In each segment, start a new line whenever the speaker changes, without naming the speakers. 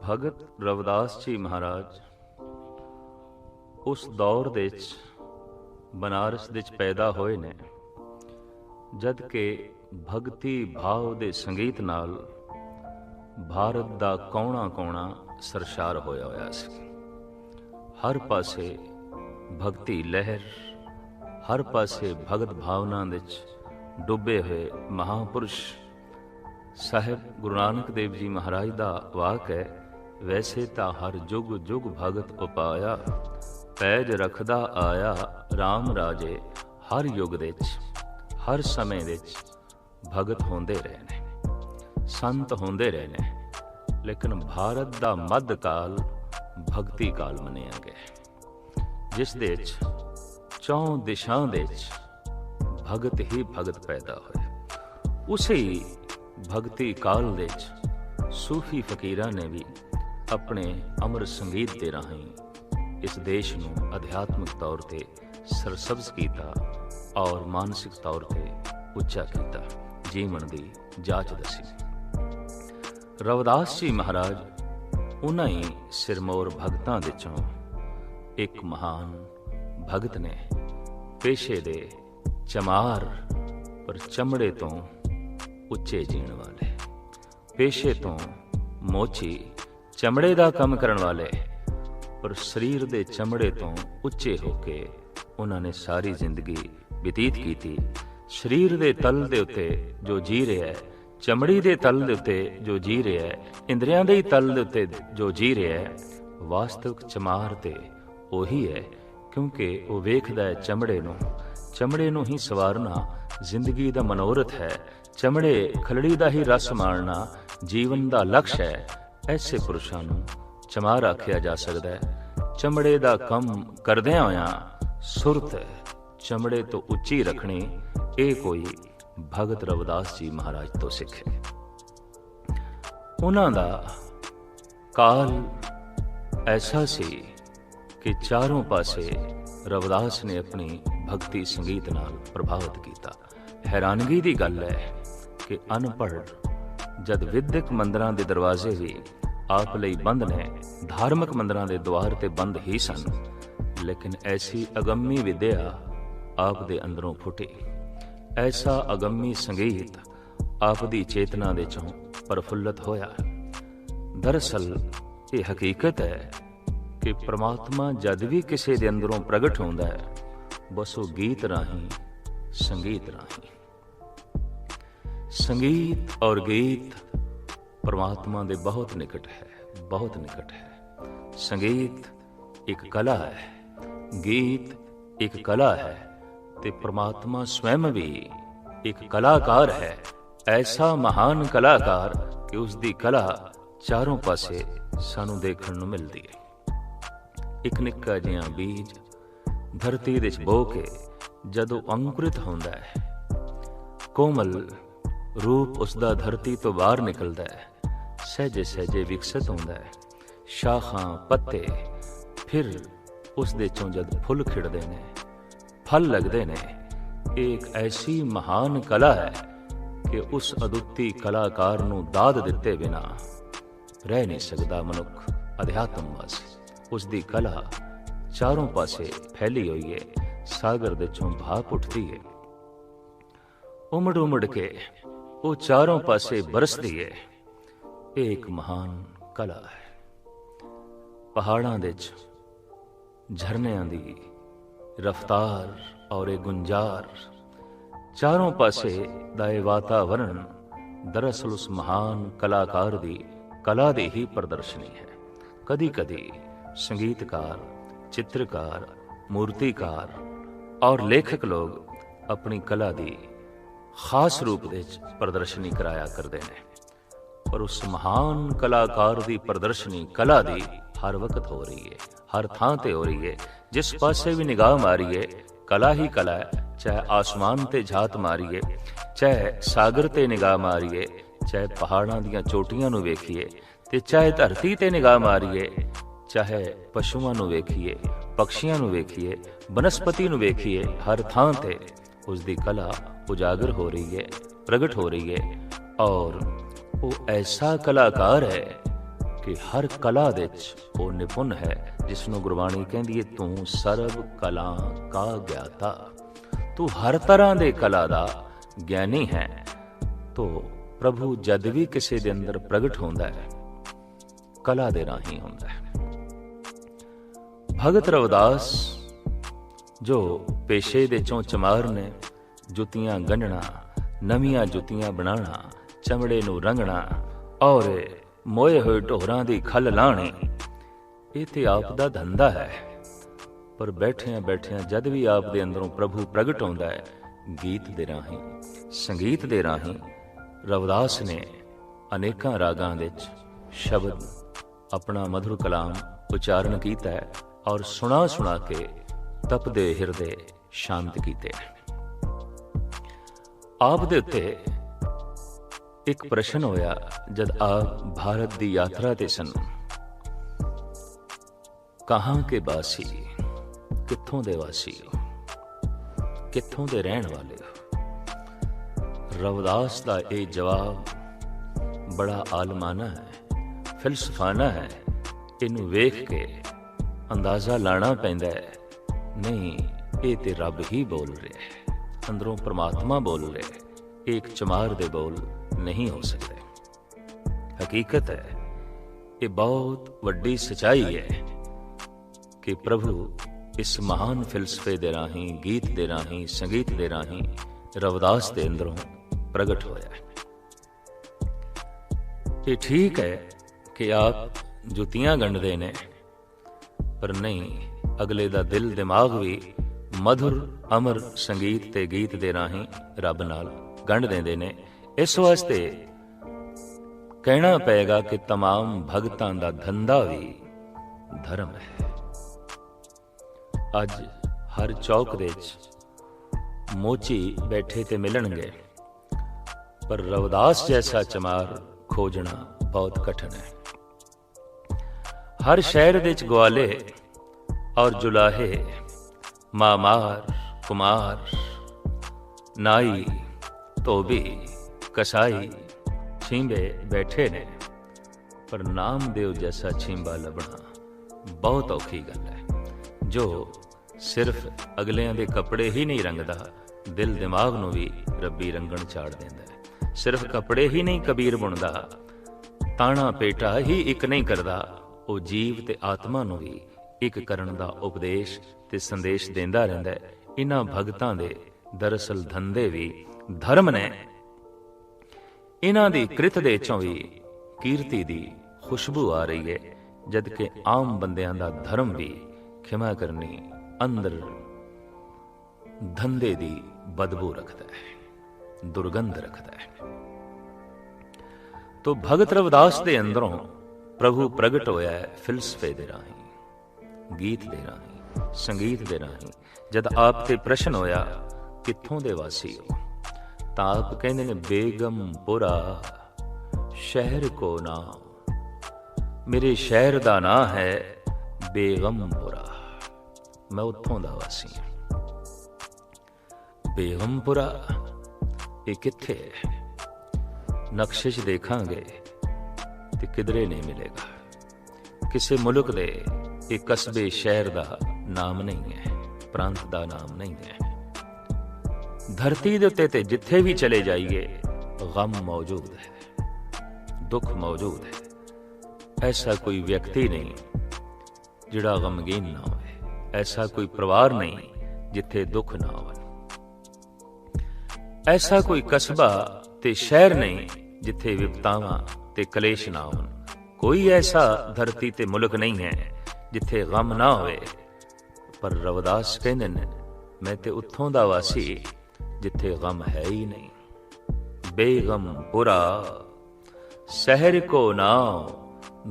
ਭਗਤ ਰਵਿਦਾਸ ਜੀ ਮਹਾਰਾਜ ਉਸ ਦੌਰ ਦੇ ਵਿੱਚ ਬਨਾਰਸ ਦੇ ਵਿੱਚ ਪੈਦਾ ਹੋਏ ਨੇ ਜਦ ਕਿ ਭਗਤੀ ਭਾਵ ਦੇ ਸੰਗੀਤ ਨਾਲ ਭਾਰਤ ਦਾ ਕੋਣਾ-ਕੋਣਾ ਸਰਸ਼ਾਰ ਹੋਇਆ ਸੀ। ਹਰ ਪਾਸੇ ਭਗਤੀ ਲਹਿਰ, ਹਰ ਪਾਸੇ ਭਗਤ ਭਾਵਨਾ ਵਿੱਚ ਡੁੱਬੇ ਹੋਏ ਮਹਾਂਪੁਰਸ਼ ਸਾਹਿਬ ਗੁਰੂ ਨਾਨਕ ਦੇਵ ਜੀ ਮਹਾਰਾਜ ਦਾ ਵਾਕ ਹੈ, ਵੈਸੇ ਤਾਂ ਹਰ ਜੁਗ ਜੁਗ ਭਗਤ ਉਪਾਇਆ, ਪੈਜ ਰੱਖਦਾ ਆਇਆ ਰਾਮ ਰਾਜੇ। ਹਰ ਯੁੱਗ ਦੇ ਵਿੱਚ ਹਰ ਸਮੇਂ ਵਿੱਚ ਭਗਤ ਹੁੰਦੇ ਰਹੇ ਨੇ, ਸੰਤ ਹੁੰਦੇ ਰਹੇ ਨੇ, ਲੇਕਿਨ ਭਾਰਤ ਦਾ ਮੱਧ ਕਾਲ ਭਗਤੀ ਕਾਲ ਮੰਨਿਆ ਗਿਆ, ਜਿਸ ਦੇ ਵਿੱਚ ਚੌਂ ਦਿਸ਼ਾ ਦੇ ਵਿੱਚ ਭਗਤ ਹੀ ਭਗਤ ਪੈਦਾ ਹੋਏ। ਉਸੇ ਭਗਤੀ ਕਾਲ ਦੇ ਵਿੱਚ ਸੂਫੀ ਫਕੀਰਾਂ ਨੇ ਵੀ ਆਪਣੇ ਅਮਰ ਸੰਗੀਤ ਦੇ ਰਾਹੀਂ ਇਸ ਦੇਸ਼ ਨੂੰ ਅਧਿਆਤਮਿਕ ਤੌਰ ਤੇ ਸਰਸਬਜ਼ ਕੀਤਾ ਔਰ ਮਾਨਸਿਕ ਤੌਰ ਤੇ ਉੱਚਾ ਕੀਤਾ, ਜੀਵਨ ਦੀ ਜਾਂਚ ਦੱਸੀ। ਰਵਿਦਾਸ ਜੀ ਮਹਾਰਾਜ ਉਹਨਾਂ ਹੀ ਸਿਰਮੌਰ ਭਗਤਾਂ ਵਿੱਚੋਂ ਇੱਕ ਮਹਾਨ ਭਗਤ ਨੇ। ਪੇਸ਼ੇ ਦੇ ਚਮਾਰ ਪਰ ਚਮੜੇ ਤੋਂ ਉੱਚੇ ਜੀਣ ਵਾਲੇ, ਪੇਸ਼ੇ ਤੋਂ ਮੋਚੀ ਚਮੜੇ ਦਾ ਕੰਮ ਕਰਨ ਵਾਲੇ, ਪਰ ਸਰੀਰ ਦੇ ਚਮੜੇ ਤੋਂ ਉੱਚੇ ਹੋ ਕੇ ਉਹਨਾਂ ਨੇ ਸਾਰੀ ਜ਼ਿੰਦਗੀ ਬਤੀਤ ਕੀਤੀ। ਸਰੀਰ ਦੇ ਤਲ ਦੇ ਉੱਤੇ ਜੋ ਜੀ ਰਿਹਾ ਹੈ, ਚਮੜੀ ਦੇ ਤਲ ਦੇ ਉੱਤੇ ਜੋ ਜੀ ਰਿਹਾ ਹੈ, ਇੰਦਰੀਆਂ ਦੇ ਤਲ ਦੇ ਉੱਤੇ ਜੋ ਜੀ ਰਿਹਾ ਹੈ, ਵਾਸਤਵਿਕ ਚਮਾਰ ਤੇ ਉਹੀ ਹੈ, ਕਿਉਂਕਿ ਉਹ ਵੇਖਦਾ ਹੈ ਚਮੜੇ ਨੂੰ ਹੀ ਸਵਾਰਨਾ ਜ਼ਿੰਦਗੀ ਦਾ ਮਨੋਰਥ ਹੈ, ਚਮੜੇ ਖਲੜੀ ਦਾ ਹੀ ਰਸ ਮਾਣਨਾ ਜੀਵਨ ਦਾ ਲਕਸ਼ ਹੈ। ਐਸੇ ਪੁਰਸ਼ਾਂ ਨੂੰ ਚਮਾਰ ਆਖਿਆ ਜਾ ਸਕਦਾ ਹੈ। ਚਮੜੇ ਦਾ ਕੰਮ ਕਰਦਿਆਂ ਹੋਇਆਂ ਸੁਰਤ ਚਮੜੇ ਤੋਂ ਉੱਚੀ ਰੱਖਣੀ, ਇਹ ਕੋਈ ਭਗਤ ਰਵਿਦਾਸ ਜੀ ਮਹਾਰਾਜ ਤੋਂ ਸਿੱਖੇ। ਉਹਨਾਂ ਦਾ ਕਾਲ ਐਸਾ ਸੀ ਕਿ ਚਾਰੋਂ ਪਾਸੇ ਰਵਿਦਾਸ ਨੇ ਆਪਣੀ ਭਗਤੀ ਸੰਗੀਤ ਨਾਲ ਪ੍ਰਭਾਵਿਤ ਕੀਤਾ। ਹੈਰਾਨਗੀ ਦੀ ਗੱਲ ਹੈ ਕਿ ਅਨਪੜ੍ਹ ਜਦ ਵਿਦਿਅਕ ਮੰਦਰਾਂ ਦੇ ਦਰਵਾਜ਼ੇ ਵੀ ਆਪ ਲਈ ਬੰਦ ਨੇ, ਧਾਰਮਿਕ ਮੰਦਰਾਂ ਦੇ ਦੁਆਰ ਤੇ ਬੰਦ ਹੀ ਸਨ, ਲੇਕਿਨ ਐਸੀ ਅਗੰਮੀ ਵਿਦਿਆ ਆਪ ਦੇ ਅੰਦਰੋਂ ਫੁੱਟੀ, ਐਸਾ ਅਗੰਮੀ ਸੰਗੀਤ ਆਪ ਦੀ ਚੇਤਨਾ ਦੇ ਚੋਂ ਪ੍ਰਫੁੱਲਤ ਹੋਇਆ। ਦਰਅਸਲ ਇਹ ਹਕੀਕਤ ਹੈ ਕਿ ਪ੍ਰਮਾਤਮਾ ਜਦ ਵੀ ਕਿਸੇ ਦੇ ਅੰਦਰੋਂ ਪ੍ਰਗਟ ਹੁੰਦਾ ਹੈ, ਬਸ ਉਹ ਗੀਤ ਰਾਹੀਂ, ਸੰਗੀਤ ਰਾਹੀਂ। ਸੰਗੀਤ ਔਰ ਗੀਤ ਪਰਮਾਤਮਾ ਦੇ ਬਹੁਤ ਨਿਕਟ ਹੈ, ਬਹੁਤ ਨਿਕਟ ਹੈ। ਸੰਗੀਤ ਇੱਕ ਕਲਾ ਹੈ, ਗੀਤ ਇੱਕ ਕਲਾ ਹੈ, ਤੇ ਪਰਮਾਤਮਾ ਸਵੈਮ ਵੀ ਇੱਕ ਕਲਾਕਾਰ ਹੈ। ਐਸਾ ਮਹਾਨ ਕਲਾਕਾਰ ਕਿ ਉਸ ਦੀ ਕਲਾ ਚਾਰੋਂ ਪਾਸੇ ਸਾਨੂੰ ਦੇਖਣ ਨੂੰ ਮਿਲਦੀ ਹੈ। ਇੱਕ ਨਿੱਕਾ ਜਿਹਾ ਬੀਜ ਧਰਤੀ ਦੇ ਵਿੱਚ ਬੋ ਕੇ ਜਦੋਂ ਅੰਕੁਰਿਤ ਹੁੰਦਾ ਹੈ, ਕੋਮਲ ਰੂਪ ਉਸਦਾ ਧਰਤੀ ਤੋਂ ਬਾਹਰ ਨਿਕਲਦਾ ਹੈ, ਸਹਿਜੇ ਸਹਿਜੇ ਵਿਕਸਿਤ ਹੁੰਦਾ ਹੈ, ਸ਼ਾਖਾਂ ਪੱਤੇ, ਫਿਰ ਉਸ ਦੇ ਚੋਂ ਜਦ ਫੁੱਲ ਖਿੜਦੇ ਨੇ, ਫਲ ਲੱਗਦੇ ਨੇ। ਇਹ ਇੱਕ ਐਸੀ ਮਹਾਨ ਕਲਾ ਹੈ ਕਿ ਉਸ ਅਦੁੱਤੀ ਕਲਾਕਾਰ ਨੂੰ ਦਾਦ ਦਿੱਤੇ ਬਿਨਾ ਰਹਿ ਨਹੀਂ ਸਕਦਾ ਮਨੁੱਖ ਅਧਿਆਤਮ ਵਾਸੀ। ਉਸ ਦੀ ਕਲਾ ਚਾਰੋਂ ਪਾਸੇ ਫੈਲੀ ਹੋਈ ਹੈ, ਸਾਗਰ ਦੇ ਚੋਂ ਭਾਪ ਉੱਠਦੀ ਹੈ, ਉਮੜ ਉਮੜ ਕੇ ਉਹ ਚਾਰੋਂ ਪਾਸੇ ਬਰਸਦੀ ਹੈ। ਇਹ ਇੱਕ ਮਹਾਨ ਕਲਾ ਹੈ। ਪਹਾੜਾਂ ਦੇ ਵਿੱਚ ਝਰਨਿਆਂ ਦੀ ਰਫਤਾਰ ਔਰ ਇਹ ਗੁੰਜਾਰ, ਚਾਰੋਂ ਪਾਸੇ ਦਾ ਇਹ ਵਾਤਾਵਰਣ ਦਰਅਸਲ ਉਸ ਮਹਾਨ ਕਲਾਕਾਰ ਦੀ ਕਲਾ ਦੀ ਹੀ ਪ੍ਰਦਰਸ਼ਨੀ ਹੈ। ਕਦੀ ਕਦੀ ਸੰਗੀਤਕਾਰ, ਚਿੱਤਰਕਾਰ, ਮੂਰਤੀਕਾਰ ਔਰ ਲੇਖਕ ਲੋਕ ਆਪਣੀ ਕਲਾ ਦੀ ਖਾਸ ਰੂਪ ਦੇ ਵਿੱਚ ਪ੍ਰਦਰਸ਼ਨੀ ਕਰਾਇਆ ਕਰਦੇ ਨੇ, ਪਰ ਉਸ ਮਹਾਨ ਕਲਾਕਾਰ ਦੀ ਪ੍ਰਦਰਸ਼ਨੀ ਕਲਾ ਦੀ ਹਰ ਵਕਤ ਹੋ ਰਹੀ ਹੈ, ਹਰ ਥਾਂ ਤੇ ਹੋ ਰਹੀ ਹੈ। ਜਿਸ ਪਾਸੇ ਵੀ ਨਿਗਾਹ ਮਾਰੀਏ ਕਲਾ ਹੀ ਕਲਾ ਹੈ, ਚਾਹੇ ਆਸਮਾਨ ਤੇ ਝਾਤ ਮਾਰੀਏ, ਚਾਹੇ ਸਾਗਰ ਤੇ ਨਿਗਾਹ ਮਾਰੀਏ, ਚਾਹੇ ਪਹਾੜਾਂ ਦੀਆਂ ਚੋਟੀਆਂ ਨੂੰ ਵੇਖੀਏ, ਤੇ ਚਾਹੇ ਧਰਤੀ ਤੇ ਨਿਗਾਹ ਮਾਰੀਏ, ਚਾਹੇ ਪਸ਼ੂਆਂ ਨੂੰ ਵੇਖੀਏ, ਪਕਸ਼ੀਆਂ ਨੂੰ ਵੇਖੀਏ, ਬਨਸਪਤੀ ਨੂੰ ਵੇਖੀਏ, ਹਰ ਥਾਂ ਤੇ ਉਸ ਦੀ ਕਲਾ ਉਜਾਗਰ ਹੋ ਰਹੀ ਹੈ, ਪ੍ਰਗਟ ਹੋ ਰਹੀ ਹੈ। ਔਰ ਉਹ ਐਸਾ ਕਲਾਕਾਰ ਹੈ कि हर कला दे च वो निपुण है, जिसनों गुरबाणी कहती है तू सर्व कला का ज्ञाता। तू हर तरह दे कला दा ज्ञानी है। तो प्रभु जद भी किसी दे अंदर प्रगट होंदा है, कला दे राही होंदा है। भगत रविदास जो पेशे दे चों चमार ने, जुतियां गंढना, नवीआं जुतियां बनाना, चमड़े नूं रंगना और मोए होए ढोरां दी खल लाणी, ये ते आप दा धंधा है। पर बैठिया बैठिया जद भी आप दे अंदरों प्रभु प्रगट होंदा है, गीत दे राही, संगीत दे राही रविदास ने अनेकां रागां दे शब्द अपना मधुर कलाम उच्चारण कीता है और सुना सुना के तपदे हिरदे शांत कीते। आप दे उत्ते एक प्रश्न होया जद आप भारत दी यात्रा ते सन। कहाँ के वासी, कित्थों दे वासी हो, कित्थों दे रहन वाले हो? रविदास दा ये जवाब बड़ा आलमाना है, फिलसफाना है। इनू वेख के अंदाजा लाना पैंदा है, नहीं ये ते रब ही बोल रहे है, अंदरों परमात्मा बोल रहे, एक चमार दे बोल नहीं हो सकते। हकीकत है ये बहुत वड्डी सच्चाई है कि प्रभु इस महान फिलसफे दे राही, गीत दे राही, संगीत दे राही रविदास दे अंदरों प्रगट होया है। ये ठीक है कि आप जुतियां गंढदे ने, पर नहीं अगले दा दिल दिमाग भी मधुर अमर संगीत ते गीत दे राही रब नाल गंढ देंदे ने। इस वास्ते कहना पेगा कि तमाम भगतां दा धंधा भी धर्म है। अज हर चौक दे च मोची बैठे ते मिलणगे, पर रविदास जैसा चमार खोजना बहुत कठिन है। हर शहर दे च ग्वाले और जुलाहे, मामार, कुमार, नाई, धोबी, कसाई, छींबे बैठे ने, पर नामदेव जैसा छींबा लभना बहुत औखी गल है, जो सिर्फ अगलियां दे कपड़े ही नहीं रंगदा, दिल दिमाग नूं भी रब्बी रंगण चाड़ देंदा है। सिर्फ कपड़े ही नहीं कबीर बुणदा, ताना पेटा ही एक नहीं करदा, वो जीव ते आत्मा नूं भी एक करन दा उपदेश ते संदेश देंदा रहिंदा है। इन्हां भगतां दे दरअसल धंधे भी धर्म ने। इन्हां दी कृत दे चों भी कीर्ति दी खुशबू आ रही है, जदकि आम बंदियां दा धर्म भी खिमा करनी अंदर धंधे दी बदबू रखता है, दुर्गंध रखता है। तो भगत रविदास दे अंदरों प्रभु प्रगट होया है फिलसफे दे राही, गीत दे राही, संगीत दे राही। जद आप ते प्रश्न होया कित्थों दे वासी हो, तां आप कहंदे ने बेगमपुरा शहर को नाम, मेरे शहर दा नां है बेगमपुरा, मैं उत्थों दा वासी हां। बेगमपुरा ये कित्थे है? नक्शे च देखांगे ते किधरे नहीं मिलेगा। किसी मुल्क दे एक कस्बे शहर दा नाम नहीं है, प्रांत दा नाम नहीं है। धरती दे उत्ते ते जिथे भी चले जाइए गम मौजूद है, दुख मौजूद है। ऐसा कोई व्यक्ति नहीं जिहड़ा गमगीन ना होवे, ऐसा कोई परिवार नहीं जिथे दुख ना हो, ऐसा कोई कस्बा ते शहर नहीं जिथे विपतावां ते कलेश ना होन। कोई ऐसा धरती ते मुल्क नहीं है जिथे गम ना होवे। पर रविदास कहंदे ने मैं ते उत्थों दा वासी जिथे गम है ही नहीं। बेगमपुरा शहर को नाम,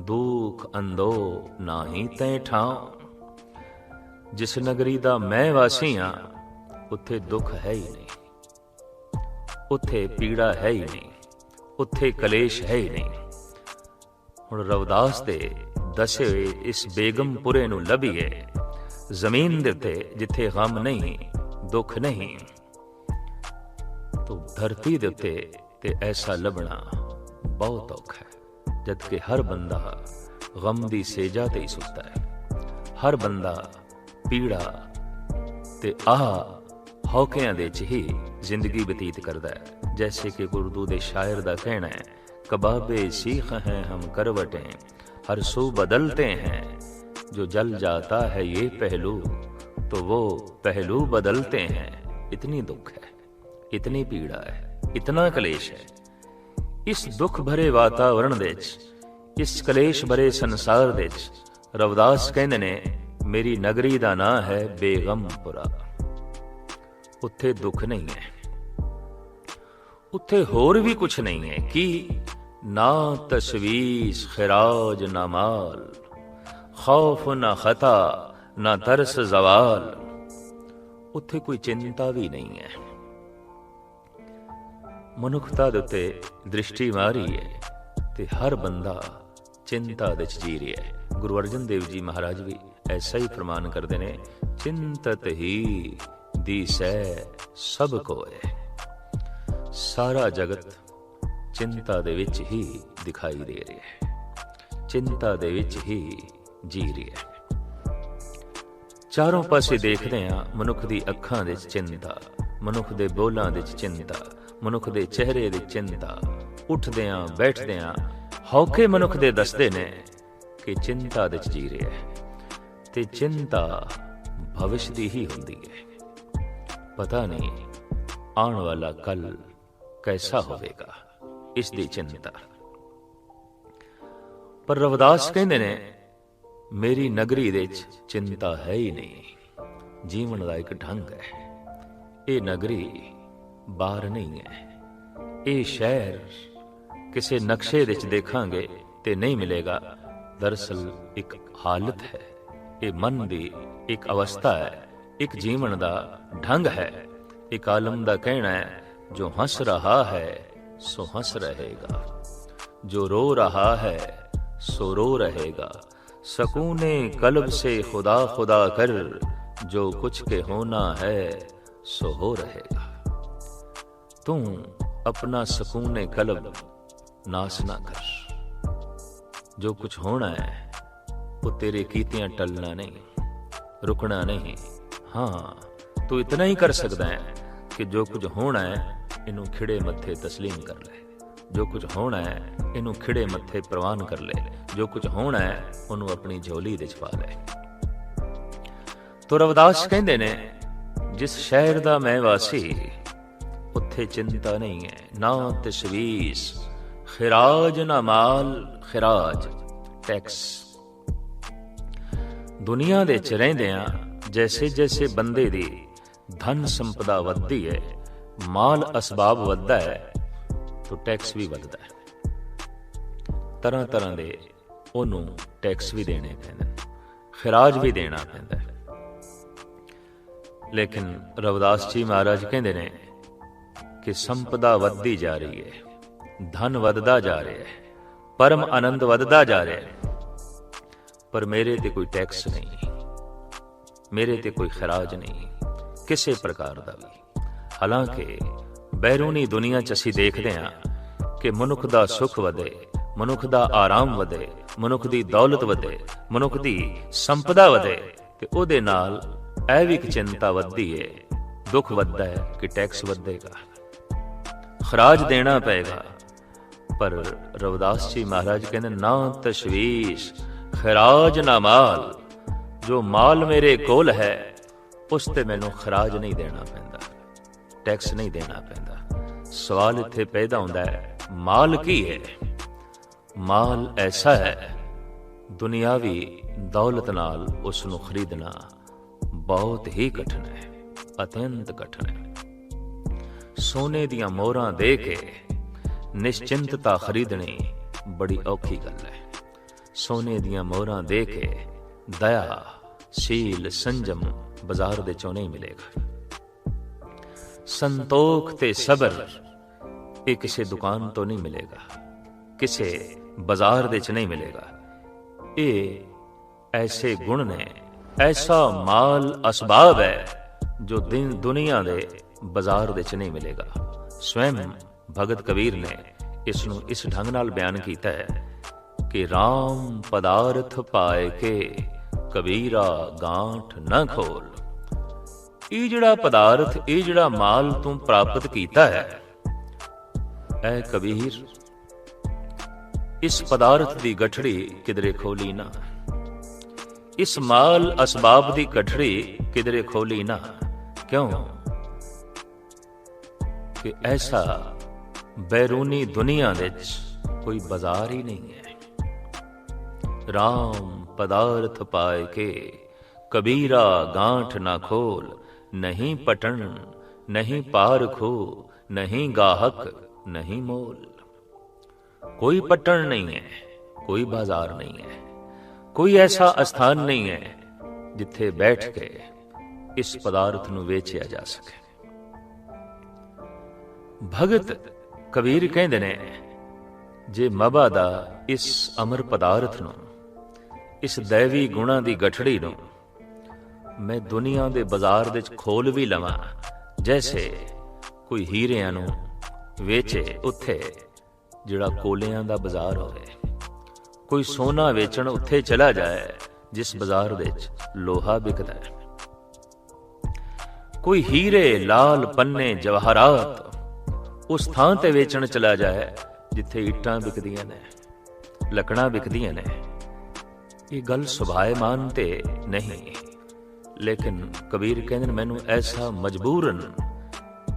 दुख अंदो नाही तै ठाव। जिस नगरी दा मैं वासी हां उत्थे दुख है ही नहीं, उत्थे पीड़ा है ही नहीं, उत्थे कलेश है ही नहीं। हुण रविदास दे दसे होए इस बेगमपुरे नूं लभीए, जमीन दे उत्ते जिथे गम नहीं, दुख नहीं, तो धरती दे उत्ते ते ऐसा लभना बहुत औखा है। जबकि हर बंदा ਗਮ ਦੀ ਸੇਜਾ ਤੇ ਹੀ ਸੁੱਤਾ ਹੈ। ਹਰ ਬੰਦਾ ਪੀੜਾ ਤੇ ਆਹ ਹੌਕਿਆਂ ਦੇ 'ਚ ਹੀ ਜ਼ਿੰਦਗੀ ਬਤੀਤ ਕਰਦਾ ਹੈ। ਜੈਸੇ ਕਿ ਉਰਦੂ ਦੇ ਸ਼ਾਇਰ ਦਾ ਕਹਿਣਾ ਹੈ, ਕਬਾਬੇ ਸੀਖ हैं हम करवटें हर सू बदलते हैं, जो जल जाता है ये पहलू तो वो पहलू बदलते हैं। इतनी दुख है, इतनी पीड़ा है, इतना कलेश है इस दुख भरे वातावरण दे 'ਚ, इस कलेश भरे संसार दे 'ਚ। रविदास कहंदे ने मेरी नगरी दा नां है बेगमपुरा। उत्थे दुख नहीं है, उत्थे होर भी कुछ नहीं है कि ना तशवीश खिराज ना माल, खौफ ना खता ना तरस जवाल। उत्थे कोई चिंता भी नहीं है। मनुखता दे उत्ते दृष्टि मारी है ते हर बंदा चिंता दे च जी रहा है। गुरु अर्जन देव जी महाराज भी ऐसा ही फरमान करते हैं, चिंतत ही दिसै सब कोय। सारा जगत चिंता दे विच ही दिखाई दे रहा है, चिंता दे विच ही जी रहा है। चारों पासे देखते हैं मनुख दी अखां दे चिंता, मनुख दे बोलां दे चिंता, मनुख दे चेहरे दे चिंता। उठदियां बैठदियां हौके मनुख दे दसदे ने कि चिंता दे जी रहा है ते चिंता भविष्य दी ही हुंदी है। पता नहीं आने वाला कल कैसा होवेगा, इस दी चिंता। पर रविदास कहंदे ने मेरी नगरी दे चिंता है ही नहीं। जीवन का एक ढंग है। ये नगरी बार नहीं है। ये शहर किसी नक्शे दे देखांगे ते नहीं मिलेगा। दरअसल एक हालत है, ये मन दी एक अवस्था है, एक जीवन का ढंग है। एक आलम का कहना है, जो हंस रहा है सो हंस रहेगा, जो रो रहा है सो रो रहेगा। सकूने कल्ब से खुदा खुदा कर, जो कुछ के होना है सो हो रहेगा। तुम अपना सकूने कल्ब नाश ना कर। जो कुछ होना है वो तेरे कीतियां टलना नहीं, रुकना नहीं। हाँ, तू इतना ही कर सकता है कि जो कुछ होना है इनू खिड़े मत्थे तस्लीम कर ले। जो कुछ होना है इनू खिड़े मत्थे प्रवान कर ले। जो कुछ होना है उन्होंने अपनी झोली दे छपा ले। तो रविदास कहंदे ने जिस शहर दा मैं वासी, उत्थे चिंता नहीं है, ना तशवीश, खिराज ना माल। खिराज टैक्स। दुनिया दे च रहिंदियां जैसे जैसे बंदे दी धन संपदा वधदी है, माल असबाब वधदा है, तो टैक्स भी वधदा है। तरह तरह दे ओनू टैक्स भी देने पैंदे, खिराज भी देना पैंदा है। लेकिन रविदास जी महाराज कहंदे ने कि संपदा वधदी जा रही है, धन वधदा जा रहा है, परम आनंद वधदा जा रहा है, पर मेरे ते कोई टैक्स नहीं, मेरे ते कोई खिराज नहीं किसी प्रकार का भी। हालांकि बैरूनी दुनिया च असीं देखते हैं कि मनुख दा सुख वधे, मनुख दा आराम वधे, मनुख दी दौलत वधे, मनुख दी संपदा वधे, ते ओदे नाल ऐ भी एक चिंता वधदी है, दुख वधदा है कि टैक्स वधेगा, खराज देना पेगा। पर रविदास जी महाराज कहते ना तशवीश खराज ना माल। जो माल मेरे कोल है उस ते मैनू खराज नहीं देना पैंदा, टैक्स नहीं देना पैंदा। सवाल इत्थे पैदा होंदा है, माल की है? माल ऐसा है, दुनियावी दौलत नाल उसनू खरीदना बहुत ही कठिन है, अत्यंत कठिन है। सोने दियां मोहरां दे के निश्चिंतता खरीदनी बड़ी औखी गल है। सोने दियां मोहरां दे के दया, शील, संजम बाजार दे चों नहीं मिलेगा। संतोख ते सबर ये किसी दुकान तो नहीं मिलेगा, किसी बाजार दे च नहीं मिलेगा। ये ऐसे गुण ने, ऐसा माल असबाब है जो दुनिया दे बाजार दे च नहीं मिलेगा। स्वयं भगत कबीर ने इसनू इस ढंग नाल बयान किया है कि राम पदार्थ पाए के कबीरा गांठ न खोल। ਇਹ ਜਿਹੜਾ ਪਦਾਰਥ, ਇਹ ਜਿਹੜਾ ਮਾਲ ਤੂੰ ਪ੍ਰਾਪਤ ਕੀਤਾ ਹੈ, ਐ ਕਬੀਰ, ਇਸ ਪਦਾਰਥ ਦੀ ਗਠੜੀ ਕਿਧਰੇ ਖੋਲੀ ਨਾ। ਇਸ ਮਾਲ ਅਸਬਾਬ ਦੀ ਗਠੜੀ ਕਿਧਰੇ ਖੋਲੀ ਨਾ। ਕਿਉਂ? ਕਿ ਐਸਾ ਬੈਰੂਨੀ ਦੁਨੀਆ ਵਿੱਚ ਕੋਈ ਬਾਜ਼ਾਰ ਹੀ ਨਹੀਂ ਹੈ। ਰਾਮ ਪਦਾਰਥ ਪਾਏ ਕੇ ਕਬੀਰਾ ਗਾਂਠ ਨਾ ਖੋਲ। नहीं पटन नहीं पारखो नहीं गाहक नहीं मोल। कोई पटन नहीं है, कोई बाजार नहीं है, कोई ऐसा स्थान नहीं है जिथे बैठ के इस पदार्थ नूं वेचिया जा सके। भगत कबीर कहंदे ने, जे मबा दा इस अमर पदार्थ नूं, इस दैवी गुणां दी गठड़ी नूं मैं दुनिया दे बाजार विच खोल भी लवां, जैसे कोई हीरिਆਂ ਨੂੰ ਵੇਚੇ ਉੱਥੇ ਜਿਹੜਾ ਕੋਲਿਆਂ ਦਾ ਬਾਜ਼ਾਰ ਹੋਵੇ। ਕੋਈ ਸੋਨਾ ਵੇਚਣ ਉੱਥੇ ਚਲਾ ਜਾਏ ਜਿਸ ਬਾਜ਼ਾਰ ਵਿੱਚ ਲੋਹਾ ਵਿਕਦਾ ਹੈ। ਕੋਈ ਹੀਰੇ, ਲਾਲ ਪੰਨੇ, ਜਵਾਹਰਾਤ ਉਸ ਥਾਂ ਤੇ ਵੇਚਣ ਚਲਾ ਜਾਏ ਜਿੱਥੇ ਇੱਟਾਂ ਵਿਕਦੀਆਂ ਨੇ, ਲੱਕੜਾਂ ਵਿਕਦੀਆਂ ਨੇ। ਇਹ ਗੱਲ ਸੁਭਾਏਮਾਨ ਤੇ ਨਹੀਂ, लेकिन कबीर कहते मैनू ऐसा मजबूरन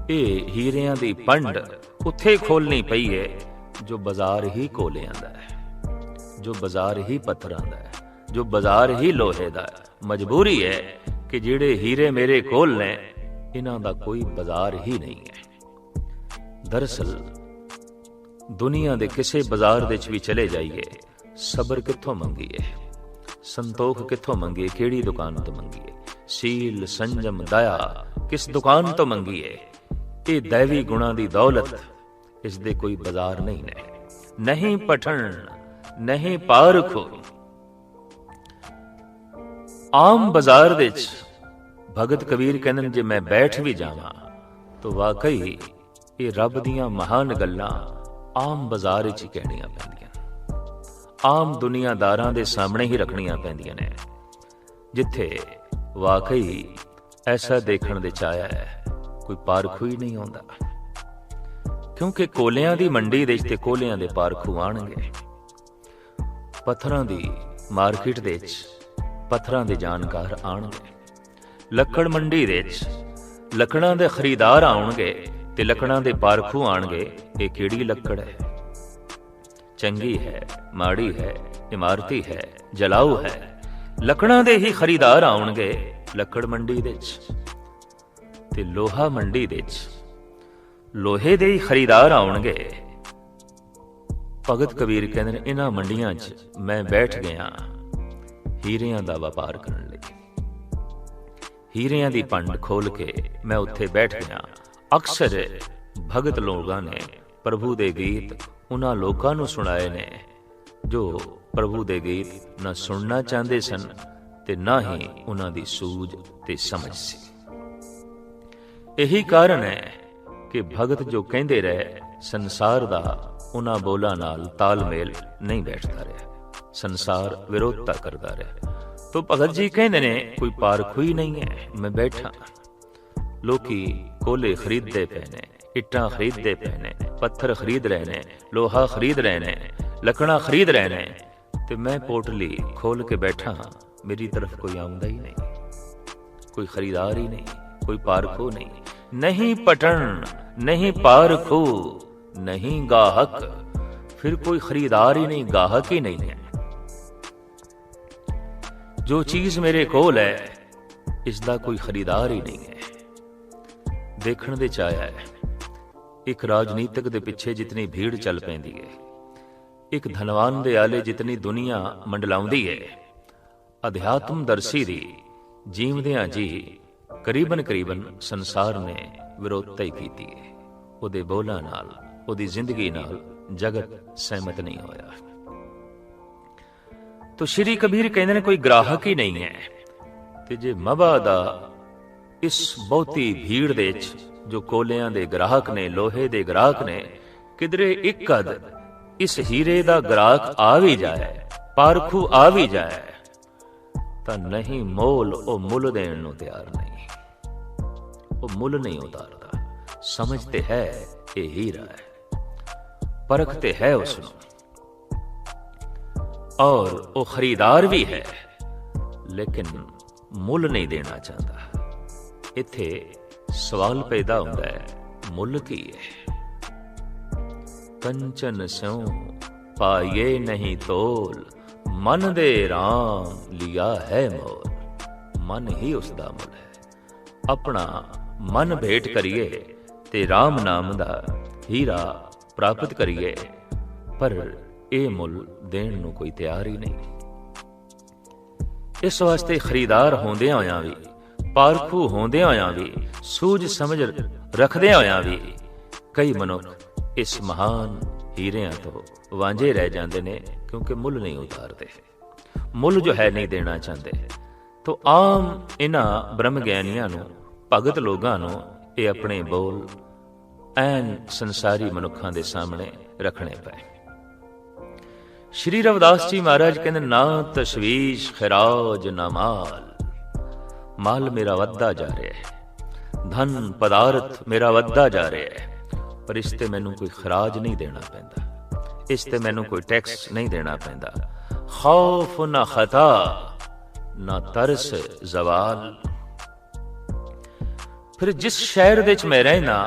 ये हीरियां दी पंड उत्थे खोलनी पई है जो बाजार ही कोलियां दा है, जो बाजार ही पत्थरां दा है, जो बाजार ही लोहे दा है। मजबूरी है कि जिहड़े हीरे मेरे कोल ने इन्हां दा कोई बाजार ही नहीं है। दरअसल दुनिया दे किसे बाजार दे च भी चले जाइए, सबर कित्थों मंगीए, संतोख कित्थों मंगीए, किहड़ी दुकान तो मंगीए, सील संजम दया किस दुकान तो मंगीए। ये दैवी गुणा दी दौलत, इस दे कोई बाजार नहीं ने। नहीं पठन नहीं पारखो। आम बाजार दे भगत कबीर कहंदे जे मैं बैठ भी जावां तो वाकई ये रब दियां महान गल्लां आम बाजार च कहणियां पैंदियां, आम दुनियादारां दे सामने ही रखणियां पैंदियां ने, जिथे वाकई ऐसा देखण दे चाया है कोई पारखू ही नहीं आउंदा। क्योंकि कोलियां दी मंडी दे ते कोलियां दे पारखू आणगे, पत्थरां दी मार्केट दे पत्थरां दे जानकार आणगे, लक्कड़ मंडी दे लकड़ां दे खरीदार आउणगे ते लकड़ां दे पारखू आणगे। ये किहड़ी लक्कड़ है, चंगी है, माड़ी है, इमारती है, जलाऊ है। लकड़ां दे ही खरीदार आउणगे लक्कड़ मंडी दे ते लोहा मंडी दे लोहे दे ही खरीदार आउणगे। भगत कबीर कहंदे ने इन्हां मंडियां च मैं बैठ गया हीरियां दा व्यापार करन लई। हीरियां दी पंड खोल के मैं उत्थे बैठ गया। अक्सर भगत लोगां ने प्रभु दे गीत उन्हां लोकां नूं सुणाए ने जो प्रभु दे गीत ना सुनना चाहते सन ते ना ही उन्हां दी सूझ ते समझ सी। यही कारण है कि भगत जो कहते रहे संसार दा उन्हां बोलां नाल तालमेल नहीं बैठता रहा, संसार विरोधता करता रहा। तो भगत जी कहते ने कोई पारखू ही नहीं है। मैं बैठा, लोकी कोले खरीदते पे ने, इट्टां खरीदते पे ने, पत्थर खरीद रहे ने, लोहा खरीद रहे ने, लकड़ा खरीद रहे ने, ते मैं पोटली खोल के बैठा हाँ, मेरी तरफ कोई आउंदा ही नहीं, कोई खरीदार ही नहीं, कोई पारखू नहीं। नहीं पटन नहीं पारखू नहीं गाहक, फिर कोई खरीदार ही नहीं, गाहक ही नहीं है। जो चीज मेरे कोल है इसका कोई खरीदार ही नहीं है। देखण दे चाया है एक राजनीतिक दे पिछे जितनी भीड़ चल पैंदी है, एक धनवान दे आले जितनी दुनिया मंडलाउंदी है, अध्यात्म दर्शी दी जीवदियां जी करीबन करीबन संसार ने विरोधता ही कीती है। उहदे बोलां नाल, उहदी जिंदगी नाल जगत सहमत नहीं होया। तो श्री कबीर कहते हैं कोई ग्राहक ही नहीं है। ते जे मबा दा इस बहुती भीड़ दे जो कोलियां दे ग्राहक ने, लोहे दे ग्राहक ने, किधरे एक कद इस हीरे दा ग्राहक आ भी जाए, पारखू आ भी जाए, तां नहीं मोल ओ मुल देण नूं तैयार नहीं। ओ मुल नहीं उतारदा, समझते है ये हीरा है, परखते है उसनूं, और वो खरीदार भी है, लेकिन मुल नहीं देना चाहता। इत्थे सवाल पैदा होंदा है, मुल की है? कंचन स्यों पाइए नहीं तोल, मन दे राम लिया है मोल। मन ही उसदा मुल है। अपना मन भेंट करिए ते राम नाम दा हीरा प्राप्त करिए, पर ਇਹ ਮੁੱਲ ਦੇਣ ਨੂੰ ਕੋਈ ਤਿਆਰ ਹੀ ਨਹੀਂ। ਇਸ ਵਾਸਤੇ ਖਰੀਦਾਰ ਹੁੰਦਿਆਂ ਹੋਇਆਂ ਵੀ, ਪਾਰਖੂ ਹੁੰਦਿਆਂ ਹੋਇਆਂ ਵੀ, ਸੂਝ ਸਮਝ ਰੱਖਦਿਆਂ ਹੋਇਆਂ ਵੀ ਕਈ ਮਨੁੱਖ ਇਸ ਮਹਾਨ ਹੀਰਿਆਂ ਤੋਂ ਵਾਂਝੇ ਰਹਿ ਜਾਂਦੇ ਨੇ, ਕਿਉਂਕਿ ਮੁੱਲ ਨਹੀਂ ਉਤਾਰਦੇ, ਮੁੱਲ ਜੋ ਹੈ ਨਹੀਂ ਦੇਣਾ ਚਾਹੁੰਦੇ। ਤਾਂ ਆਮ ਇਹਨਾਂ ਬ੍ਰਹਮ ਗਿਆਨੀਆਂ ਨੂੰ, ਭਗਤ ਲੋਕਾਂ ਨੂੰ ਇਹ ਆਪਣੇ ਬੋਲ ਐਨ ਸੰਸਾਰੀ ਮਨੁੱਖਾਂ ਦੇ ਸਾਹਮਣੇ ਰੱਖਣੇ ਪਏ। श्री रविदास जी महाराज कहते ना तशवीश खिराज ना माल, माल मेरा वधदा जा रहा है, धन पदार्थ मेरा वधदा जा रहा है, पर इस ते मैनू कोई खराज नहीं देना पैंदा, इस ते मैनू कोई टैक्स नहीं देना पैंदा। खौफ ना खता ना तरस जवाल। फिर जिस शहर दे च मैं रहना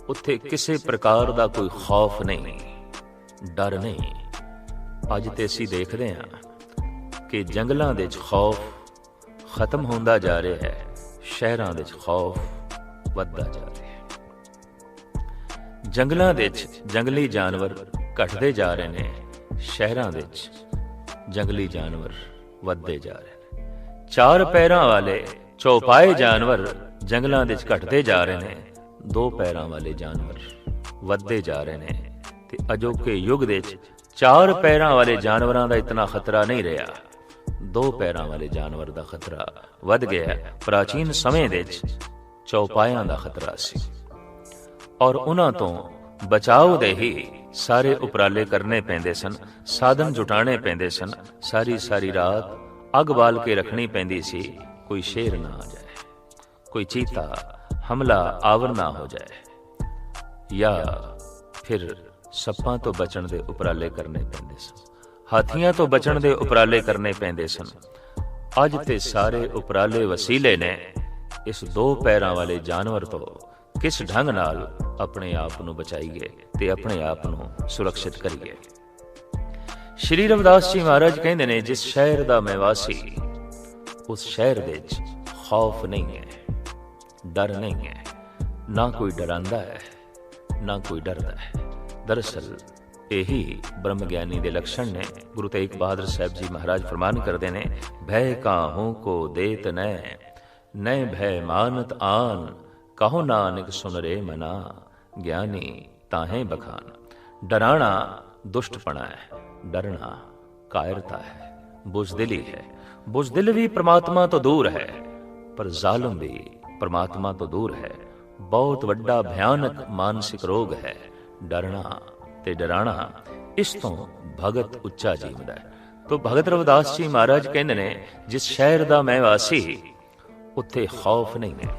उत्थे किसी प्रकार का कोई खौफ नहीं, डर नहीं। ਅੱਜ ਤੇ ਅਸੀਂ ਦੇਖਦੇ ਹਾਂ ਕਿ ਜੰਗਲਾਂ ਦੇ ਵਿੱਚ ਖੌਫ ਖਤਮ ਹੁੰਦਾ ਜਾ ਰਿਹਾ ਹੈ, ਸ਼ਹਿਰਾਂ ਦੇ ਵਿੱਚ ਖੌਫ ਵੱਧਦਾ ਜਾ ਰਿਹਾ ਹੈ। ਜੰਗਲਾਂ ਦੇ ਵਿੱਚ ਜੰਗਲੀ ਜਾਨਵਰ ਘਟਦੇ ਜਾ ਰਹੇ ਨੇ, ਸ਼ਹਿਰਾਂ ਦੇ ਵਿੱਚ ਜੰਗਲੀ ਜਾਨਵਰ ਵੱਧਦੇ ਜਾ ਰਹੇ ਨੇ। ਚਾਰ ਪੈਰਾਂ ਵਾਲੇ ਚੌਪਾਏ ਜਾਨਵਰ ਜੰਗਲਾਂ ਦੇ ਵਿੱਚ ਘਟਦੇ ਜਾ ਰਹੇ ਨੇ, ਦੋ ਪੈਰਾਂ ਵਾਲੇ ਜਾਨਵਰ ਵੱਧਦੇ ਜਾ ਰਹੇ ਨੇ। ਤੇ ਅਜੋਕੇ ਯੁੱਗ ਦੇ ਵਿੱਚ ਚਾਰ ਪੈਰਾਂ ਵਾਲੇ ਜਾਨਵਰਾਂ ਦਾ ਇਤਨਾ ਖਤਰਾ ਨਹੀਂ ਰਿਹਾ, ਦੋ ਪੈਰਾਂ ਵਾਲੇ ਜਾਨਵਰ ਦਾ ਖਤਰਾ ਵੱਧ ਗਿਆ। ਪ੍ਰਾਚੀਨ ਸਮੇਂ ਦੇ ਵਿੱਚ ਚੌਪਾਇਆਂ ਦਾ ਖਤਰਾ ਸੀ, ਔਰ ਉਹਨਾਂ ਤੋਂ ਬਚਾਓ ਦੇ ਹੀ ਸਾਰੇ ਉਪਰਾਲੇ ਕਰਨੇ ਪੈਂਦੇ ਸਨ, ਸਾਧਨ ਜੁਟਾਣੇ ਪੈਂਦੇ ਸਨ। ਸਾਰੀ ਸਾਰੀ ਰਾਤ ਅੱਗ ਬਾਲ ਕੇ ਰੱਖਣੀ ਪੈਂਦੀ ਸੀ, ਕੋਈ ਸ਼ੇਰ ਨਾ ਆ ਜਾਏ, ਕੋਈ ਚੀਤਾ ਹਮਲਾ ਆਵਰ ਨਾ ਹੋ ਜਾਏ, ਜਾਂ ਫਿਰ ਸੱਪਾਂ ਤੋਂ ਬਚਣ ਦੇ ਉਪਰਾਲੇ ਕਰਨੇ ਪੈਂਦੇ ਸਨ, ਹਾਥੀਆਂ ਤੋਂ ਬਚਣ ਦੇ ਉਪਰਾਲੇ ਕਰਨੇ ਪੈਂਦੇ ਸਨ। ਅੱਜ ਤੇ ਸਾਰੇ ਉਪਰਾਲੇ ਵਸੀਲੇ ਨੇ ਇਸ ਦੋ ਪੈਰਾਂ ਵਾਲੇ ਜਾਨਵਰ ਤੋਂ ਕਿਸ ਢੰਗ ਨਾਲ ਆਪਣੇ ਆਪ ਨੂੰ ਬਚਾਈਏ ਤੇ ਆਪਣੇ ਆਪ ਨੂੰ ਸੁਰੱਖਿਅਤ ਕਰੀਏ। ਸ਼੍ਰੀ ਰਵਿਦਾਸ ਜੀ ਮਹਾਰਾਜ ਕਹਿੰਦੇ ਨੇ, ਜਿਸ ਸ਼ਹਿਰ ਦਾ ਮੈਂ ਵਾਸੀ, ਉਸ ਸ਼ਹਿਰ ਦੇ ਵਿੱਚ ਖੌਫ ਨਹੀਂ ਹੈ, ਡਰ ਨਹੀਂ ਹੈ, ਨਾ ਕੋਈ ਡਰਾਂਦਾ ਹੈ, ਨਾ ਕੋਈ ਡਰਦਾ ਹੈ। दरअसल यही ब्रह्म ज्ञानी के लक्षण ने। गुरु तेग बहादुर साहब जी महाराज फरमान करते ने, भय काहू को देत न भय मानत आन, कहो नानक सुन रे मना, ज्ञानी ताहे बखान। डराना दुष्टपना है, डरना कायरता है, बुजदिली है। बुजदिल भी परमात्मा तो दूर है, पर जालिम भी परमात्मा तो दूर है। बहुत वड्डा भयानक मानसिक रोग है डरना ते डराना। इस तो भगत उच्चा जीवदा है। तो भगत रविदास जी महाराज कहते ने, जिस शहर दा मैं वासी, उत्थे खौफ नहीं है,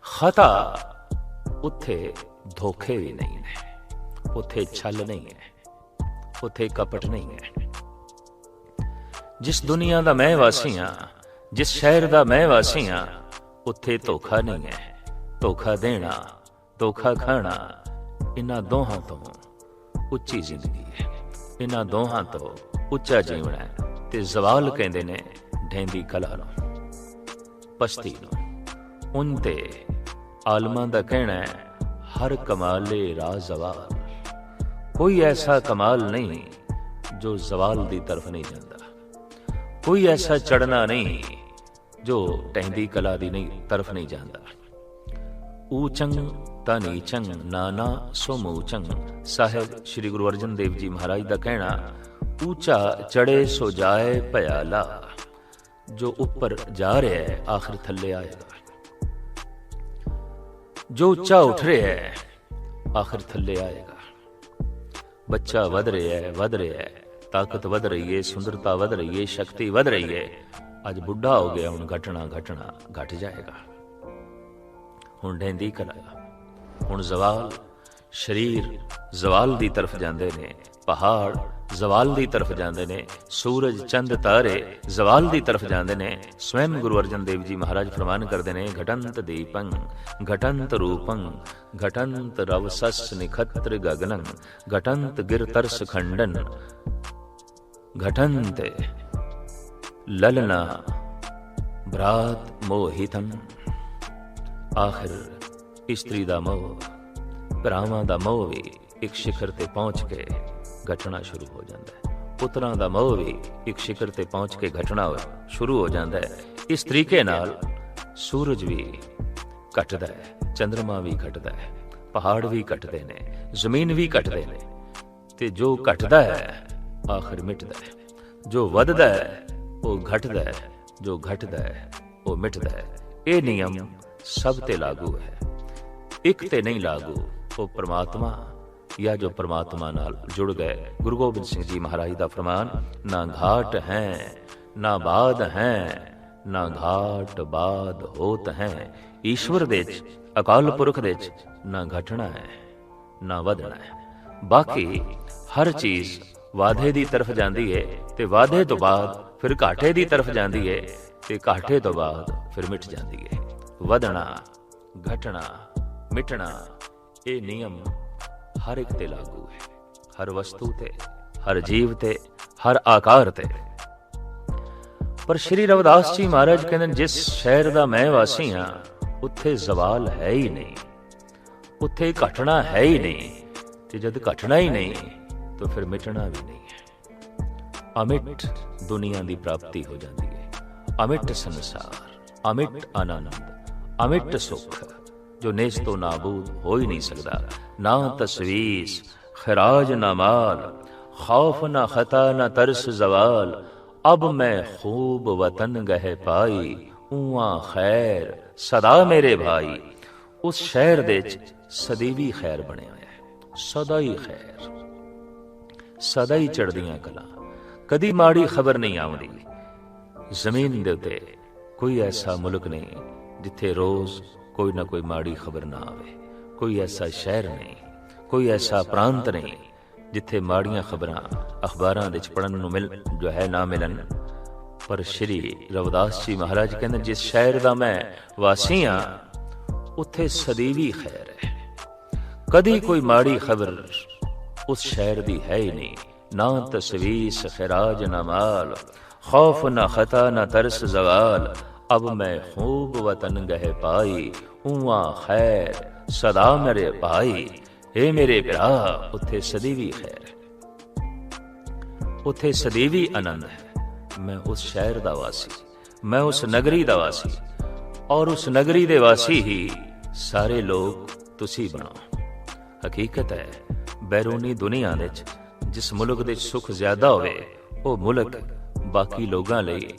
खता उत्थे धोखे भी नहीं है, उत्थे छल नहीं है, उत्थे कपट नहीं है। जिस दुनिया दा मैं वासी हाँ, जिस शहर दा मैं वासी हाँ, उत्थे धोखा नहीं है। धोखा देना, धोखा खाना, इन्हां दोहां तो उच्ची जिंदगी है, इन्हां दोहां तो उच्चा जीवन है। ते जवाल कहंदे ने ढेंदी कला नूं, पछती नूं। उन ते आलमां दा कहना है, हर कमाले रा जवाल। कोई ऐसा कमाल नहीं जो जवाल दी तरफ नहीं जाता, कोई ऐसा चढ़ना नहीं जो ढेंदी कला दी तरफ नहीं जाता। ऊचंग नीचंग नाना सोमूचंग। साहिब श्री गुरु अर्जन देव जी महाराज का कहना, ऊंचा चढ़े सो जाए भयाला। जो ऊपर जा रहा है आखिर थल्ले आएगा, जो ऊंचा उठ रहा है आखिर थल्ले आएगा। ਬੱਚਾ ਵਧ ਰਿਹਾ ਹੈ, ਤਾਕਤ ਵਧ ਰਹੀ ਹੈ, ਸੁੰਦਰਤਾ ਵਧ ਰਹੀ ਹੈ, ਸ਼ਕਤੀ ਵਧ ਰਹੀ ਹੈ। ਅੱਜ ਬੁੱਢਾ ਹੋ ਗਿਆ, ਹੁਣ ਘਟਣਾ ਘਟ ਜਾਏਗਾ। ਹੁਣ ਢਹਿੰਦੀ ਕਲਾ, ਹੁਣ ਜ਼ਵਾਲ, ਸਰੀਰ ਜ਼ਵਾਲ ਦੀ ਤਰਫ ਜਾਂਦੇ ਨੇ, ਪਹਾੜ ਜ਼ਵਾਲ ਦੀ ਤਰਫ ਜਾਂਦੇ ਨੇ, ਸੂਰਜ ਚੰਦ ਤਾਰੇ ਜ਼ਵਾਲ ਦੀ ਤਰਫ ਜਾਂਦੇ ਨੇ। ਸਵੈਮ ਗੁਰੂ ਅਰਜਨ ਦੇਵ ਜੀ ਮਹਾਰਾਜ ਫਰਮਾਨ ਕਰਦੇ ਨੇ, ਘਟੰਤ ਦੀਪੰ ਘਟੰਤ ਰੂਪੰ ਘਟੰਤ ਰਵਸਸ ਨਿਖਤ੍ਰ ਗਗਨੰ ਘਟੰਤ ਗਿਰਤਰਸ ਖੰਡਨ ਘਟੰਤ ਲਲਨਾ ਭਰਾਤ ਮੋਹਿਤੰ। ਆਖਿਰ ਇਸਤਰੀ ਦਾ ਮੋਹ, ਭਰਾਵਾਂ ਦਾ ਮੋਹ ਵੀ ਇੱਕ ਸਿਖਰ ਤੇ ਪਹੁੰਚ ਕੇ ਘਟਣਾ ਸ਼ੁਰੂ ਹੋ ਜਾਂਦਾ ਹੈ। ਪੁੱਤਰਾਂ ਦਾ ਮੋਹ ਵੀ ਇੱਕ ਸਿਖਰ ਤੇ ਪਹੁੰਚ ਕੇ ਘਟਣਾ ਸ਼ੁਰੂ ਹੋ ਜਾਂਦਾ ਹੈ। ਇਸ ਤਰੀਕੇ ਨਾਲ ਸੂਰਜ ਵੀ ਘਟਦਾ ਹੈ, ਚੰਦਰਮਾ ਵੀ ਘਟਦਾ ਹੈ, ਪਹਾੜ ਵੀ ਘਟਦੇ ਨੇ, ਜ਼ਮੀਨ ਵੀ ਘਟਦੇ ਨੇ। ਤੇ ਜੋ ਘਟਦਾ ਹੈ ਆਖਿਰ ਮਿਟਦਾ ਹੈ, ਜੋ ਵੱਧਦਾ ਹੈ ਉਹ ਘਟਦਾ ਹੈ, ਜੋ ਘਟਦਾ ਹੈ ਉਹ ਮਿਟਦਾ ਹੈ। ਇਹ ਨਿਯਮ ਸਭ ਤੇ ਲਾਗੂ ਹੈ, ਇੱਕ ਤੇ ਨਹੀਂ ਲਾਗੂ। ਉਹ ਪਰਮਾਤਮਾ ਜਾਂ ਜੋ ਪਰਮਾਤਮਾ ਨਾਲ ਜੁੜ ਗਏ। ਗੁਰੂ ਗੋਬਿੰਦ ਸਿੰਘ ਜੀ ਮਹਾਰਾਜ ਦਾ ਫਰਮਾਨ, ਨਾ ਘਾਟ ਹੈ ਨਾ ਬਾਦ ਹੈ, ਨਾ ਘਾਟ ਬਾਦ ਹੋਤ ਹੈ। ਈਸ਼ਵਰ ਦੇ ਚ, ਅਕਾਲ ਪੁਰਖ ਦੇ ਚ ਨਾ ਘਟਣਾ ਹੈ ਨਾ ਵਧਣਾ ਹੈ। ਬਾਕੀ ਹਰ ਚੀਜ਼ ਵਾਧੇ ਦੀ ਤਰਫ ਜਾਂਦੀ ਹੈ ਤੇ ਵਾਧੇ ਤੋਂ ਬਾਅਦ ਫਿਰ ਘਾਟੇ ਦੀ ਤਰਫ ਜਾਂਦੀ ਹੈ ਤੇ ਘਾਟੇ ਤੋਂ ਬਾਅਦ ਫਿਰ ਮਿਟ ਜਾਂਦੀ ਹੈ। ਵਧਣਾ, ਘਟਣਾ, ਮਿਟਣਾ, ਇਹ ਨਿਯਮ ਹਰ ਇੱਕ ਤੇ ਲਾਗੂ ਹੈ, ਹਰ ਵਸਤੂ ਤੇ, ਹਰ ਜੀਵ ਤੇ, ਹਰ ਆਕਾਰ ਤੇ। ਪਰ ਸ਼੍ਰੀ ਰਵਿਦਾਸ ਜੀ ਮਹਾਰਾਜ ਕਹਿੰਦੇ, ਜਿਸ ਸ਼ਹਿਰ ਦਾ ਮੈਂ ਵਾਸੀ ਹਾਂ ਉੱਥੇ ਜ਼ਵਾਲ ਹੈ ਹੀ ਨਹੀਂ, ਉੱਥੇ ਘਟਣਾ ਹੈ ਹੀ ਨਹੀਂ। ਤੇ ਜਦ ਘਟਣਾ ਹੀ ਨਹੀਂ ਤਾਂ ਫਿਰ ਮਿਟਣਾ ਵੀ ਨਹੀਂ ਹੈ। ਅਮਿਟ ਦੁਨੀਆ ਦੀ ਪ੍ਰਾਪਤੀ ਹੋ ਜਾਂਦੀ ਹੈ। ਅਮਿਟ ਸੰਸਾਰ, ਅਮਿਟ ਆਨੰਦ, ਅਮਿਟ ਸੁਖ, ਜੋ ਨੇਸ ਤੋਂ ਨਾਬੂਦ ਹੋ ਹੀ ਨਹੀਂ ਸਕਦਾ। ਨਾ ਤਸਵੀਸ ਖਰਾਜ ਨਾ ਮਾਲ, ਖੌਫ ਨਾ ਖਤਾ ਨਾ ਤਰਸ ਜ਼ਵਾਲ। ਅਬ ਮੈਂ ਖੂਬ ਵਤਨ ਗਹਿ ਪਾਈ, ਊਆ ਖੈਰ ਸਦਾ ਮੇਰੇ ਭਾਈ। ਉਸ ਸ਼ਹਿਰ ਦੇ ਚ ਸਦੀਵੀ ਖੈਰ ਬਣਿਆ ਹੋਇਆ ਹੈ, ਸਦਾ ਹੀ ਖੈਰ, ਸਦਾ ਹੀ ਚੜ੍ਹਦੀਆਂ ਕਲਾ, ਕਦੀ ਮਾੜੀ ਖਬਰ ਨਹੀਂ ਆਉਂਦੀ। ਜ਼ਮੀਨ ਦੇ ਉੱਤੇ ਕੋਈ ਐਸਾ ਮੁਲਕ ਨਹੀਂ ਜਿੱਥੇ ਰੋਜ਼ ਕੋਈ ਨਾ ਕੋਈ ਮਾੜੀ ਖਬਰ ਨਾ ਆਵੇ। ਕੋਈ ਐਸਾ ਸ਼ਹਿਰ ਨਹੀਂ, ਕੋਈ ਐਸਾ ਪ੍ਰਾਂਤ ਨਹੀਂ ਜਿੱਥੇ ਮਾੜੀਆਂ ਖਬਰਾਂ ਅਖਬਾਰਾਂ ਦੇ ਵਿੱਚ ਪੜ੍ਹਨ ਨੂੰ ਨਾ ਮਿਲਣ। ਪਰ ਸ਼੍ਰੀ ਰਵਿਦਾਸ ਜੀ ਮਹਾਰਾਜ ਕਹਿੰਦੇ, ਜਿਸ ਸ਼ਹਿਰ ਦਾ ਮੈਂ ਵਾਸੀ ਹਾਂ ਉੱਥੇ ਸਦੀਵੀ ਖੈਰ ਹੈ, ਕਦੀ ਕੋਈ ਮਾੜੀ ਖਬਰ ਉਸ ਸ਼ਹਿਰ ਦੀ ਹੈ ਹੀ ਨਹੀਂ। ਨਾ ਤਸਵੀਸ ਖਰਾਜ ਨਾ ਮਾਲ, ਖੌਫ ਨਾ ਖਤਾ ਨਾ ਤਰਸ ਜ਼ਵਾਲ। ਅਬ ਮੈਂ ਖੂਬ ਵਤਨ ਗਹਿ ਪਾਈ, ਊਆ ਖੈਰ ਸਦਾ ਮੇਰੇ ਭਾਈ। ਇਹ ਮੇਰੇ ਭਰਾ, ਉੱਥੇ ਸਦੀਵੀ ਖੈਰ ਹੈ, ਉੱਥੇ ਸਦੀਵੀ ਆਨੰਦ ਹੈ। ਮੈਂ ਉਸ ਸ਼ਹਿਰ ਦਾ ਵਾਸੀ, ਮੈਂ ਉਸ ਨਗਰੀ ਦਾ ਵਾਸੀ, ਔਰ ਉਸ ਨਗਰੀ ਦੇ ਵਾਸੀ ਹੀ ਸਾਰੇ ਲੋਕ ਤੁਸੀਂ ਬਣੋ। ਹਕੀਕਤ ਹੈ, ਬੈਰੂਨੀ ਦੁਨੀਆ ਵਿੱਚ ਜਿਸ ਮੁਲਕ ਦੇ ਸੁੱਖ ਜ਼ਿਆਦਾ ਹੋਵੇ ਉਹ ਮੁਲਕ ਬਾਕੀ ਲੋਕਾਂ ਲਈ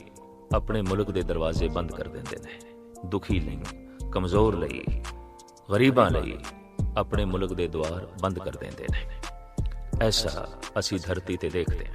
ਆਪਣੇ ਮੁਲਕ ਦੇ ਦਰਵਾਜ਼ੇ ਬੰਦ ਕਰ ਦਿੰਦੇ ਨੇ। ਦੁਖੀ ਲਈ, ਕਮਜ਼ੋਰ ਲਈ, ਗਰੀਬਾਂ ਲਈ ਆਪਣੇ ਮੁਲਕ ਦੇ ਦੁਆਰ ਬੰਦ ਕਰ ਦਿੰਦੇ ਨੇ। ਐਸਾ ਅਸੀਂ ਧਰਤੀ ਤੇ ਦੇਖਦੇ ਹਾਂ।